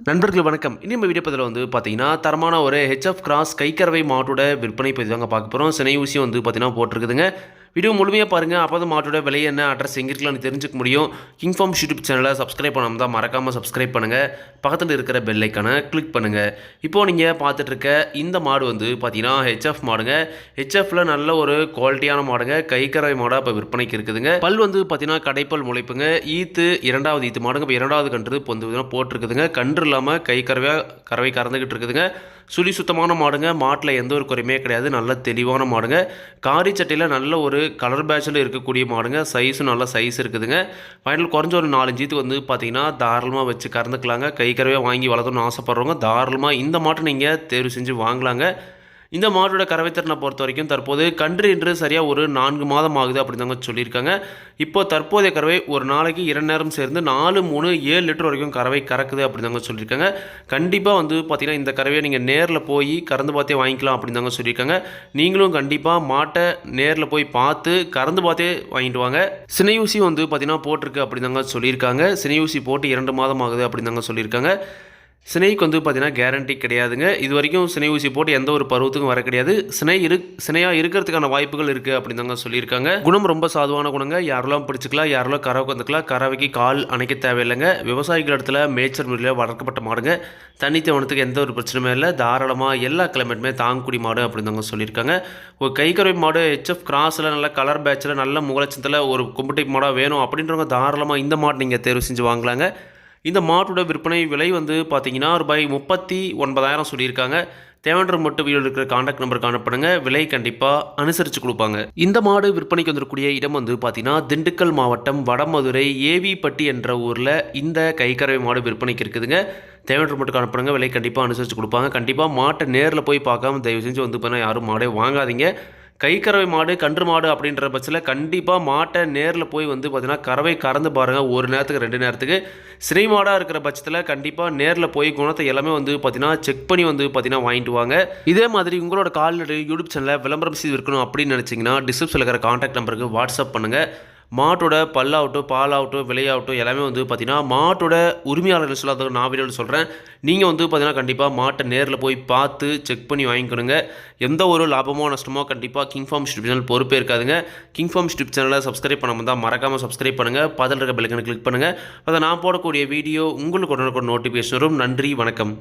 நண்பர்கள் வணக்கம். இனி நம்ம வீடியோ பதில வந்து பார்த்தீங்கன்னா, தரமான ஒரு ஹெச்எஃப் கிராஸ் கைக்கறவை மாட்டோட விற்பனை பத்தி தாங்க பார்க்க போறோம். சினை ஊசியும் வந்து பார்த்தீங்கன்னா போட்டிருக்குதுங்க. வீடியோ முழுமையா பாருங்க. அப்பதான் மாட்டோட விலை என்ன, அட்ரஸ் எங்க இருக்கலாம்னு தெரிஞ்சுக்க முடியும். கிங் ஃபார்ம் யூடியூப் சேனலை சப்ஸ்கிரைப் பண்ணாம தான் மறக்காம சப்ஸ்கிரைப் பண்ணுங்க. பக்கத்துல இருக்கிற பெல் ஐகானை கிளிக் பண்ணுங்க. இப்போ நீங்க பார்த்துட்டு இருக்க இந்த மாடு வந்து பார்த்தீங்கன்னா ஹெச்எஃப் மாடுங்க. ஹெச்எஃப்ல நல்ல ஒரு குவாலிட்டியான மாடுங்க. கைக்கறவை மாடா இப்போ விற்பனைக்கு இருக்குதுங்க. பல் வந்து பார்த்தீங்கன்னா கடைப்பல் முளைப்புங்க. ஈத்து இரண்டாவது ஈத்து மாடுங்க. இப்போ இரண்டாவது கன்று பொந்து போட்டிருக்குதுங்க. கன்று இல்லாமல் கறவை கறந்துக்கிட்டு இருக்குதுங்க. சுழி சுத்தமான மாடுங்க. மாட்டில் எந்த ஒரு குறையுமே கிடையாது. நல்ல தெளிவான மாடுங்க. காரி சட்டையில் நல்ல ஒரு கலர் பேட்சில் இருக்கக்கூடிய மாடுங்க. சைஸும் நல்ல சைஸ் இருக்குதுங்க. ஃபைனல் குறைஞ்ச ஒரு 4 ஈத்து வந்து பார்த்தீங்கன்னா தாராளமாக வச்சு கறந்துக்கலாங்க. கைக்கறவையாக வாங்கி வளர்த்தணும்னு ஆசைப்பட்றவங்க தாராளமாக இந்த மாட்டை நீங்கள் தேர்வு செஞ்சு வாங்கலாங்க. இந்த மாட்டோட கறவைத்திறனை பொறுத்த வரைக்கும் தற்போது கன்று என்று சரியாக ஒரு 4 மாதம் ஆகுது அப்படின்னு தாங்க சொல்லியிருக்காங்க. இப்போ தற்போதைய கறவை ஒரு நாளைக்கு 2 நேரம் சேர்ந்து 4, 3, 7 லிட்டர் வரைக்கும் கறவை கறக்குது அப்படின்னு தாங்க சொல்லியிருக்காங்க. கண்டிப்பாக வந்து பார்த்தீங்கன்னா இந்த கறவையை நீங்கள் நேரில் போய் கறந்து பார்த்தே வாங்கிக்கலாம் அப்படின்னு தாங்க சொல்லியிருக்காங்க. நீங்களும் கண்டிப்பாக மாட்டை நேரில் போய் பார்த்து கறந்து பார்த்தே வாங்கிட்டு வாங்க. சினையூசி வந்து பார்த்தீங்கன்னா போட்டிருக்கு அப்படின்னு தாங்க சொல்லியிருக்காங்க. சினையூசி போட்டு 2 மாதம் ஆகுது அப்படின்னு தாங்க சொல்லியிருக்காங்க. சினைக்கு வந்து பார்த்தீங்கன்னா கேரண்டி கிடையாதுங்க. இது வரைக்கும் சினை ஊசி போட்டு எந்த ஒரு பருவத்துக்கும் வர கிடையாது. சினையாக இருக்கிறதுக்கான வாய்ப்புகள் இருக்குது அப்படின்னு தாங்க சொல்லியிருக்காங்க. குணம் ரொம்ப சாதுவான குணங்க. யாரெல்லாம் பிடிச்சிக்கலாம், யாரெல்லாம் கறவை வந்துக்கலாம். கறவைக்கு கால் அணைக்க தேவையில்லைங்க. விவசாயிகள் இடத்துல மேய்ச்சல் முறையில் வளர்க்கப்பட்ட மாடுங்க. தண்ணி தேவனத்துக்கு எந்த ஒரு பிரச்சனையுமே இல்லை. தாராளமாக எல்லா கிளைமேட்டுமே தாங்கக்கூடிய மாடு அப்படின்னு தாங்க சொல்லியிருக்காங்க. ஒரு கைக்கறவை மாடு ஹெச்எஃப் கிராஸில் நல்ல கலர் பேட்சில் நல்ல முகலட்சத்தில் ஒரு கொம்பு டைப் மாடாக வேணும் அப்படின்றவங்க தாராளமாக இந்த மாடு நீங்கள் தேர்வு செஞ்சு வாங்கலாங்க. இந்த மாட்டோட விற்பனை விலை வந்து பார்த்தீங்கன்னா ரூபாய் 39,000 சொல்லியிருக்காங்க. தேவையான மட்டும் வீடியோ இருக்கிற கான்டாக்ட் நம்பருக்கு அனுப்புங்க. விலை கண்டிப்பாக அனுசரித்து கொடுப்பாங்க. இந்த மாடு விற்பனைக்கு வந்துடக்கூடிய இடம் வந்து பார்த்தீங்கன்னா திண்டுக்கல் மாவட்டம் வடமதுரை ஏவிப்பட்டி என்ற ஊரில் இந்த கைக்கறவை மாடு விற்பனைக்கு இருக்குதுங்க. தேவையான மட்டும் அனுப்புங்க. விலை கண்டிப்பாக அனுசரித்து கொடுப்பாங்க. கண்டிப்பாக மாட்டை நேரில் போய் பார்க்காம தயவு செஞ்சு வந்து பண்ணால் யாரும் மாடே வாங்காதீங்க. கைக்கறவை மாடு கன்று மாடு அப்படின்ற பட்சத்தில் கண்டிப்பாக மாட்டை நேரில் போய் வந்து பார்த்தீங்கன்னா கறவை கறந்து பாருங்கள். ஒரு நேரத்துக்கு 2 நேரத்துக்கு சினை மாடாக இருக்கிற பட்சத்தில் கண்டிப்பாக நேரில் போய் குணத்தை எல்லாமே வந்து பார்த்தீங்கன்னா செக் பண்ணி வந்து பார்த்தீங்கன்னா வாங்கிட்டு வாங்க. இதே மாதிரி உங்களோட கால்நடை யூடியூப் சேனலில் விளம்பரம் செய்து இருக்கணும் அப்படின்னு நினச்சிங்கன்னா டிஸ்கிரிப்ஷனில் இருக்கிற கான்டாக்ட் நம்பருக்கு வாட்ஸ்அப் பண்ணுங்கள். மாட்டோட பல்லாகட்டும் பாலாகட்டும் விலையாகட்டும் எல்லாமே வந்து பார்த்தீங்கன்னா மாட்டோட உரிமையாளர்கள் சொல்லாத நான் வீடியோவில் சொல்கிறேன். நீங்கள் வந்து பார்த்தீங்கன்னா கண்டிப்பாக மாட்டை நேரில் போய் பார்த்து செக் பண்ணி வாங்கிக்கணுங்க. எந்த ஒரு லாபமோ நஷ்டமோ கண்டிப்பாக கிங் ஃபார்ம் யூடியூப் சேனல் பொறுப்பே இருக்காதுங்க. கிங் ஃபார்ம் யூடியூப் சேனலை சப்ஸ்கிரைப் பண்ணாமல் தான் மறக்காமல் சப்ஸ்கிரைப் பண்ணுங்கள். பதில் இருக்க பெல்லைக்கனை கிளிக் பண்ணுங்கள். அதை நான் போடக்கூடிய வீடியோ உங்களுக்கு உடனுக்குடன் நோட்டிஃபிகேஷன் வரும். நன்றி, வணக்கம்.